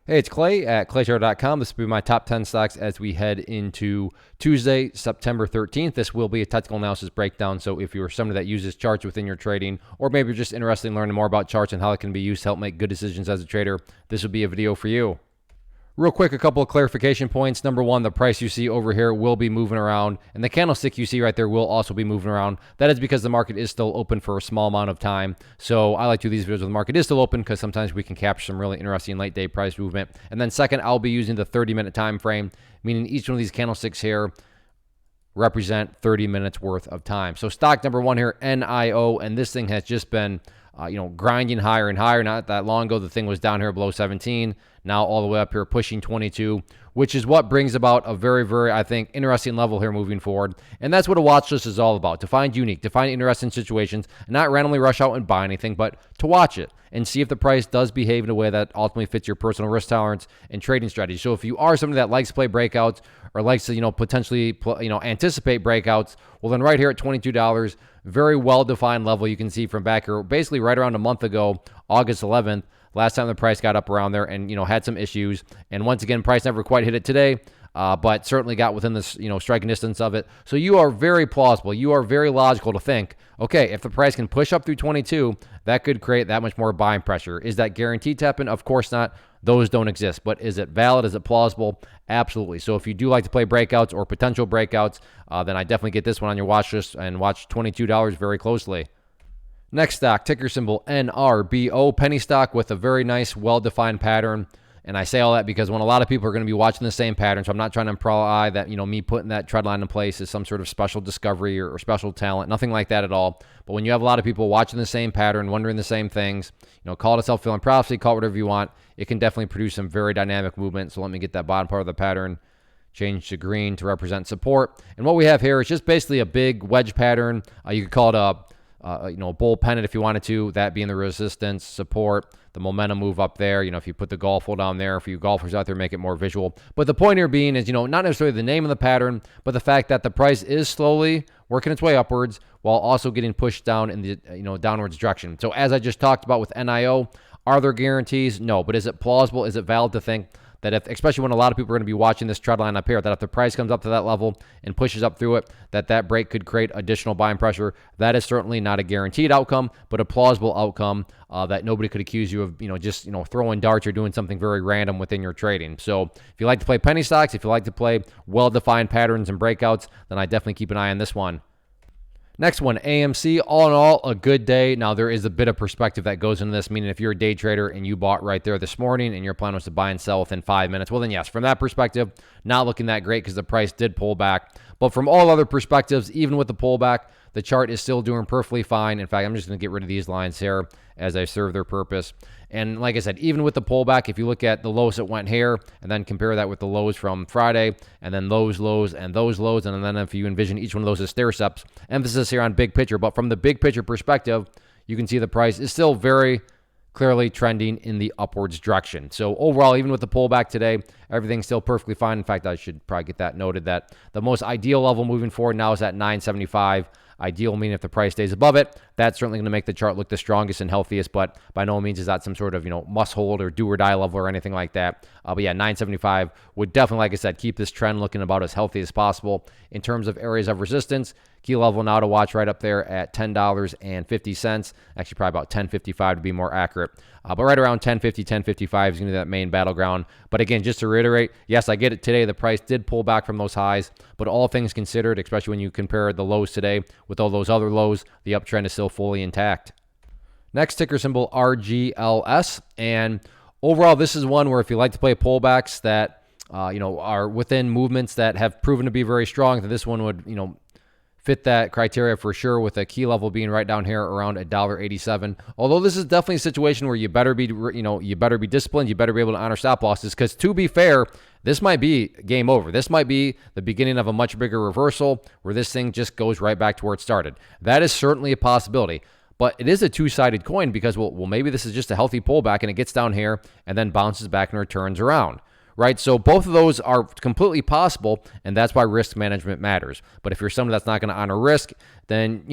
Hey, it's Clay at claychart.com. This will be my top 10 stocks as we head into Tuesday, September 13th. This will be a technical analysis breakdown. So if you're somebody that uses charts within your trading, or maybe you're just interested in learning more about charts and how it can be used to help make good decisions as a trader, this would be a video for you. Real quick, a couple of clarification points. Number one, the price you see over here will be moving around, and the candlestick you see right there will also be moving around. That is because the market is still open for a small amount of time. So I like to do these videos when the market is still open because sometimes we can capture some really interesting late day price movement. And then second, I'll be using the 30-minute time frame, meaning each one of these candlesticks here represent 30 minutes worth of time. So stock number one here, NIO, and this thing has just been grinding higher and higher. Not that long ago, the thing was down here below 17. Now all the way up here pushing 22, which is what brings about a very, very, I think, interesting level here moving forward. And that's what a watch list is all about, to find unique, to find interesting situations, and not randomly rush out and buy anything, but to watch it and see if the price does behave in a way that ultimately fits your personal risk tolerance and trading strategy. So if you are somebody that likes to play breakouts or likes to, potentially, anticipate breakouts, well, then right here at $22, very well-defined level you can see from back here, basically right around a month ago, August 11th, last time the price got up around there and, had some issues. And once again, price never quite hit it today, but certainly got within this, striking distance of it. So you are very plausible. You are very logical to think, okay, if the price can push up through 22, that could create that much more buying pressure. Is that guaranteed to happen? Of course not. Those don't exist. But is it valid? Is it plausible? Absolutely. So if you do like to play breakouts or potential breakouts, then I definitely get this one on your watch list and watch $22 very closely. Next stock, ticker symbol NRBO, penny stock with a very nice, well-defined pattern. And I say all that because when a lot of people are going to be watching the same pattern, so I'm not trying to imply that, me putting that trend line in place is some sort of special discovery or special talent, nothing like that at all. But when you have a lot of people watching the same pattern, wondering the same things, call it a self-fulfilling prophecy, call it whatever you want, it can definitely produce some very dynamic movement. So let me get that bottom part of the pattern change to green to represent support. And what we have here is just basically a big wedge pattern. You could call it a bull pennant if you wanted to, that being the resistance, support, the momentum move up there. If you put the golf hole down there, for you golfers out there, make it more visual. But the point here being is, not necessarily the name of the pattern, but the fact that the price is slowly working its way upwards while also getting pushed down in the, downwards direction. So as I just talked about with NIO, are there guarantees? No. But is it plausible? Is it valid to think that if, especially when a lot of people are going to be watching this trend line up here, that if the price comes up to that level and pushes up through it, that break could create additional buying pressure? That is certainly not a guaranteed outcome, but a plausible outcome that nobody could accuse you of, just, throwing darts or doing something very random within your trading. So if you like to play penny stocks, if you like to play well-defined patterns and breakouts, then I definitely keep an eye on this one. Next one, AMC. All in all, a good day. Now, there is a bit of perspective that goes into this, meaning if you're a day trader and you bought right there this morning and your plan was to buy and sell within 5 minutes, well, then yes, from that perspective, not looking that great because the price did pull back. But from all other perspectives, even with the pullback, the chart is still doing perfectly fine. In fact, I'm just going to get rid of these lines here as I serve their purpose. And like I said, even with the pullback, if you look at the lows that went here and then compare that with the lows from Friday and then those lows and those lows, and then if you envision each one of those as stair steps, emphasis here on big picture. But from the big picture perspective, you can see the price is still very clearly trending in the upwards direction. So overall, even with the pullback today, everything's still perfectly fine. In fact, I should probably get that noted that the most ideal level moving forward now is at 975. Ideal meaning if the price stays above it, that's certainly going to make the chart look the strongest and healthiest, but by no means is that some sort of, must hold or do or die level or anything like that. But yeah, 975 would definitely, like I said, keep this trend looking about as healthy as possible. In terms of areas of resistance, key level now to watch right up there at $10.50. Actually, probably about $10.55 to be more accurate. But right around $10.50, $10.55 is going to be that main battleground. But again, just to reiterate, yes, I get it today. The price did pull back from those highs, but all things considered, especially when you compare the lows today with all those other lows, the uptrend is still fully intact. Next, ticker symbol RGLS. And overall, this is one where if you like to play pullbacks that, are within movements that have proven to be very strong, that this one would, fit that criteria for sure, with a key level being right down here around $1.87. Although this is definitely a situation where you better be, you better be disciplined. You better be able to honor stop losses, because to be fair, this might be game over. This might be the beginning of a much bigger reversal where this thing just goes right back to where it started. That is certainly a possibility. But it is a two-sided coin because, well, maybe this is just a healthy pullback and it gets down here and then bounces back and returns around. Right? So both of those are completely possible, and that's why risk management matters. But if you're someone that's not going to honor risk, then,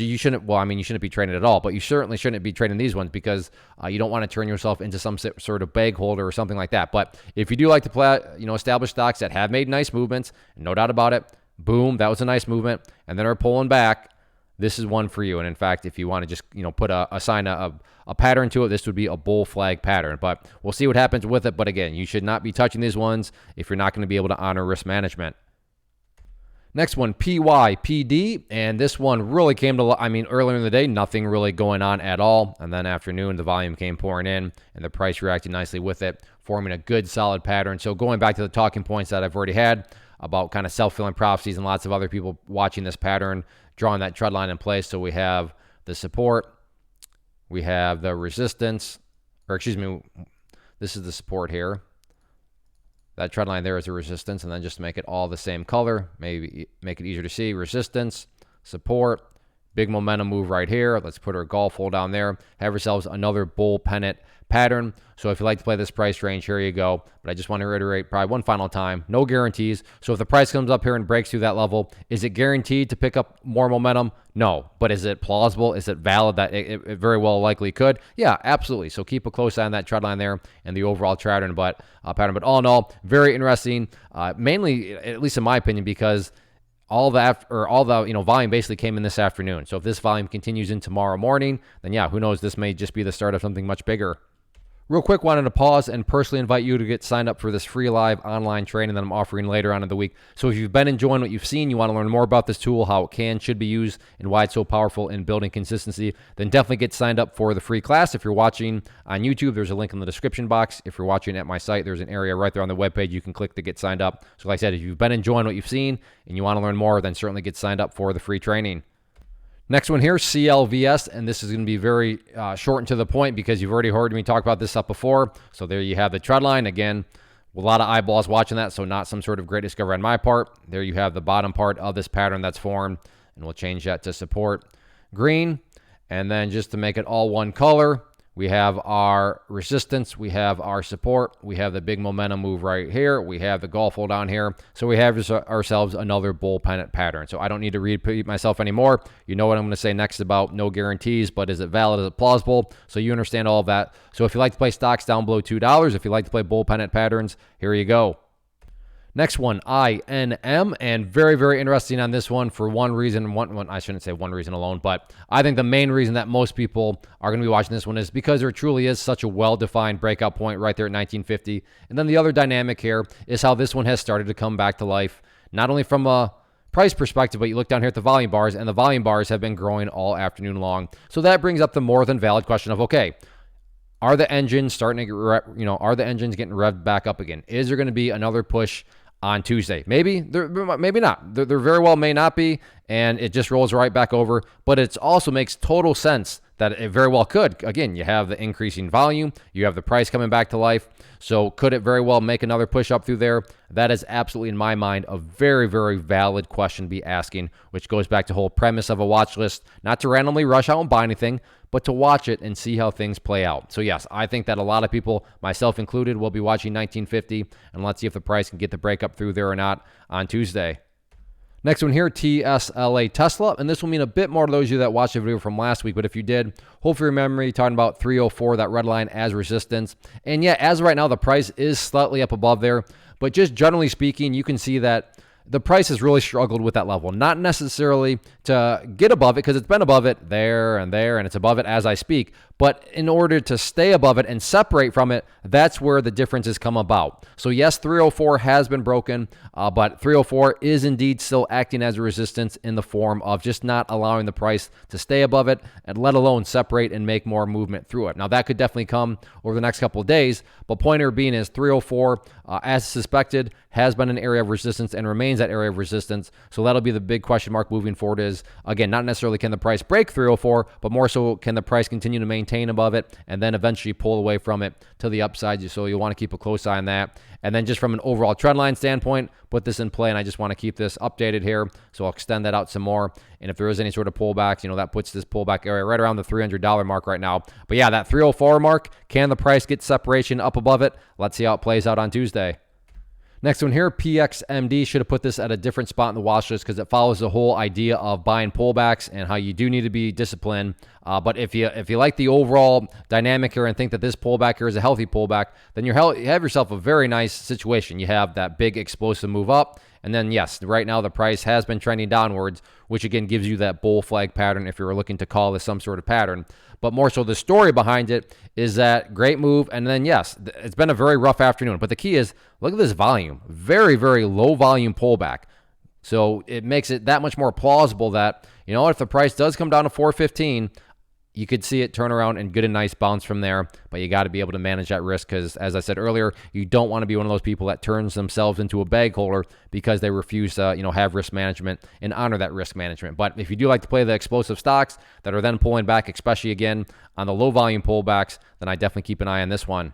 you shouldn't, well, I mean, you shouldn't be trading at all, but you certainly shouldn't be trading these ones because you don't want to turn yourself into some sort of bag holder or something like that. But if you do like to play, established stocks that have made nice movements, no doubt about it, boom, that was a nice movement, and then are pulling back, this is one for you. And in fact, if you want to just, put a pattern to it, this would be a bull flag pattern. But we'll see what happens with it. But again, you should not be touching these ones if you're not going to be able to honor risk management. Next one, PYPD, and this one really came to, earlier in the day, nothing really going on at all, and then afternoon, the volume came pouring in, and the price reacted nicely with it, forming a good, solid pattern. So going back to the talking points that I've already had about kind of self-fulfilling prophecies and lots of other people watching this pattern, drawing that trend line in place. So we have the support, we have the resistance, or excuse me, this is the support here. That trend line there is a resistance, and then just to make it all the same color, maybe make it easier to see, resistance, support, big momentum move right here. Let's put our golf hole down there. Have yourselves another bull pennant pattern. So if you like to play this price range, here you go. But I just want to reiterate probably one final time, no guarantees. So if the price comes up here and breaks through that level, is it guaranteed to pick up more momentum? No. But is it plausible? Is it valid that it very well likely could? Yeah, absolutely. So keep a close eye on that trend line there and the overall pattern. But all in all, very interesting. Mainly, at least in my opinion, because all the volume basically came in this afternoon. So if this volume continues in tomorrow morning, then yeah, who knows? This may just be the start of something much bigger. Real quick, wanted to pause and personally invite you to get signed up for this free live online training that I'm offering later on in the week. So if you've been enjoying what you've seen, you want to learn more about this tool, how it should be used, and why it's so powerful in building consistency, then definitely get signed up for the free class. If you're watching on YouTube, there's a link in the description box. If you're watching at my site, there's an area right there on the webpage you can click to get signed up. So like I said, if you've been enjoying what you've seen and you want to learn more, then certainly get signed up for the free training. Next one here, CLVS, and this is going to be very short and to the point because you've already heard me talk about this stuff before. So there you have the trend line. Again, a lot of eyeballs watching that, so not some sort of great discovery on my part. There you have the bottom part of this pattern that's formed, and we'll change that to support green. And then just to make it all one color, we have our resistance, we have our support, we have the big momentum move right here, we have the golf hole down here. So we have ourselves another bull pennant pattern. So I don't need to repeat myself anymore. You know what I'm going to say next about no guarantees, but is it valid, is it plausible? So you understand all of that. So if you like to play stocks down below $2, if you like to play bull pennant patterns, here you go. Next one, INM, and very, very interesting on this one for one reason. I shouldn't say one reason alone, but I think the main reason that most people are going to be watching this one is because there truly is such a well-defined breakout point right there at 1950. And then the other dynamic here is how this one has started to come back to life, not only from a price perspective, but you look down here at the volume bars, and the volume bars have been growing all afternoon long. So that brings up the more than valid question of, okay, are the engines starting to, are the engines getting revved back up again? Is there going to be another push on Tuesday? Maybe not. There very well may not be, and it just rolls right back over. But it also makes total sense that it very well could. Again, you have the increasing volume, you have the price coming back to life. So could it very well make another push up through there? That is absolutely, in my mind, a very, very valid question to be asking, which goes back to the whole premise of a watch list, not to randomly rush out and buy anything, but to watch it and see how things play out. So yes, I think that a lot of people, myself included, will be watching 1950, and let's see if the price can get the break up through there or not on Tuesday. Next one here, TSLA Tesla, and this will mean a bit more to those of you that watched the video from last week, but if you did, hopefully remember me talking about 304, that red line as resistance. And yeah, as of right now, the price is slightly up above there, but just generally speaking, you can see that the price has really struggled with that level. Not necessarily to get above it, because it's been above it there, and it's above it as I speak. But in order to stay above it and separate from it, that's where the differences come about. So yes, 304 has been broken, but 304 is indeed still acting as a resistance in the form of just not allowing the price to stay above it, and let alone separate and make more movement through it. Now, that could definitely come over the next couple of days, but pointer being is 304, as suspected, has been an area of resistance and remains that area of resistance. So that'll be the big question mark moving forward is, again, not necessarily can the price break 304, but more so can the price continue to maintain above it and then eventually pull away from it to the upside. So you'll want to keep a close eye on that. And then just from an overall trend line standpoint, put this in play, and I just want to keep this updated here. So I'll extend that out some more. And if there is any sort of pullbacks, that puts this pullback area right around the $300 mark right now. But yeah, that 304 mark, can the price get separation up above it? Let's see how it plays out on Tuesday. Next one here, PXMD. Should have put this at a different spot in the watch list because it follows the whole idea of buying pullbacks and how you do need to be disciplined. But if you like the overall dynamic here and think that this pullback here is a healthy pullback, then you have yourself a very nice situation. You have that big explosive move up. And then, yes, right now the price has been trending downwards, which again gives you that bull flag pattern if you're looking to call this some sort of pattern. But more so the story behind it is that great move. And then, yes, it's been a very rough afternoon. But the key is, look at this volume. Very, very low volume pullback. So it makes it that much more plausible that, you know, if the price does come down to 415, you could see it turn around and get a nice bounce from there, but you got to be able to manage that risk because, as I said earlier, you don't want to be one of those people that turns themselves into a bag holder because they refuse to, have risk management and honor that risk management. But if you do like to play the explosive stocks that are then pulling back, especially again on the low volume pullbacks, then I definitely keep an eye on this one.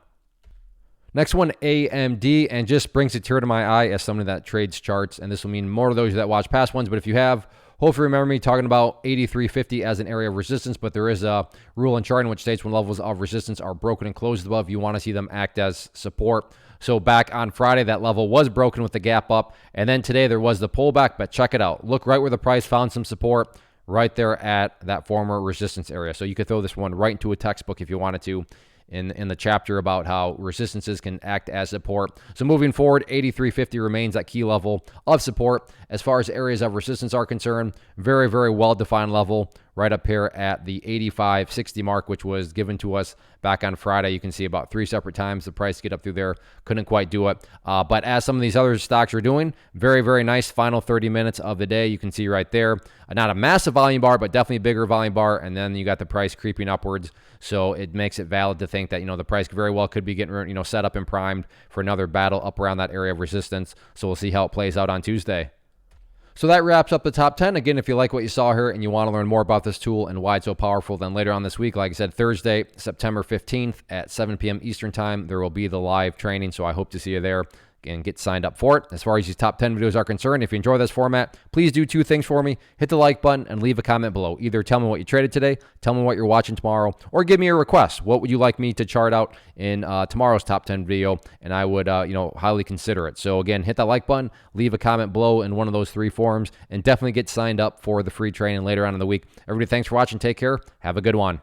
Next one, AMD, and just brings a tear to my eye as somebody that trades charts, and this will mean more to those that watch past ones, but if you have, hopefully remember me talking about 8350 as an area of resistance, but there is a rule in charting which states when levels of resistance are broken and closed above, you want to see them act as support. So back on Friday, that level was broken with the gap up, and then today there was the pullback, but check it out. Look right where the price found some support, right there at that former resistance area. So you could throw this one right into a textbook if you wanted to, in the chapter about how resistances can act as support. So moving forward, 8350 remains that key level of support. As far as areas of resistance are concerned, very, very well-defined level right up here at the 8560 mark, which was given to us back on Friday. You can see about 3 separate times the price get up through there. Couldn't quite do it. But as some of these other stocks are doing, very, very nice final 30 minutes of the day. You can see right there, not a massive volume bar, but definitely a bigger volume bar. And then you got the price creeping upwards. So it makes it valid to think that, the price very well could be getting, set up and primed for another battle up around that area of resistance. So we'll see how it plays out on Tuesday. So that wraps up the top 10. Again, if you like what you saw here and you want to learn more about this tool and why it's so powerful, then later on this week, like I said, Thursday, September 15th at 7 p.m. Eastern time, there will be the live training. So I hope to see you there and get signed up for it. As far as these top 10 videos are concerned, if you enjoy this format, please do 2 things for me. Hit the like button and leave a comment below. Either tell me what you traded today, tell me what you're watching tomorrow, or give me a request. What would you like me to chart out in tomorrow's top 10 video? And I would, highly consider it. So again, hit that like button, leave a comment below in one of those 3 forums, and definitely get signed up for the free training later on in the week. Everybody, thanks for watching. Take care. Have a good one.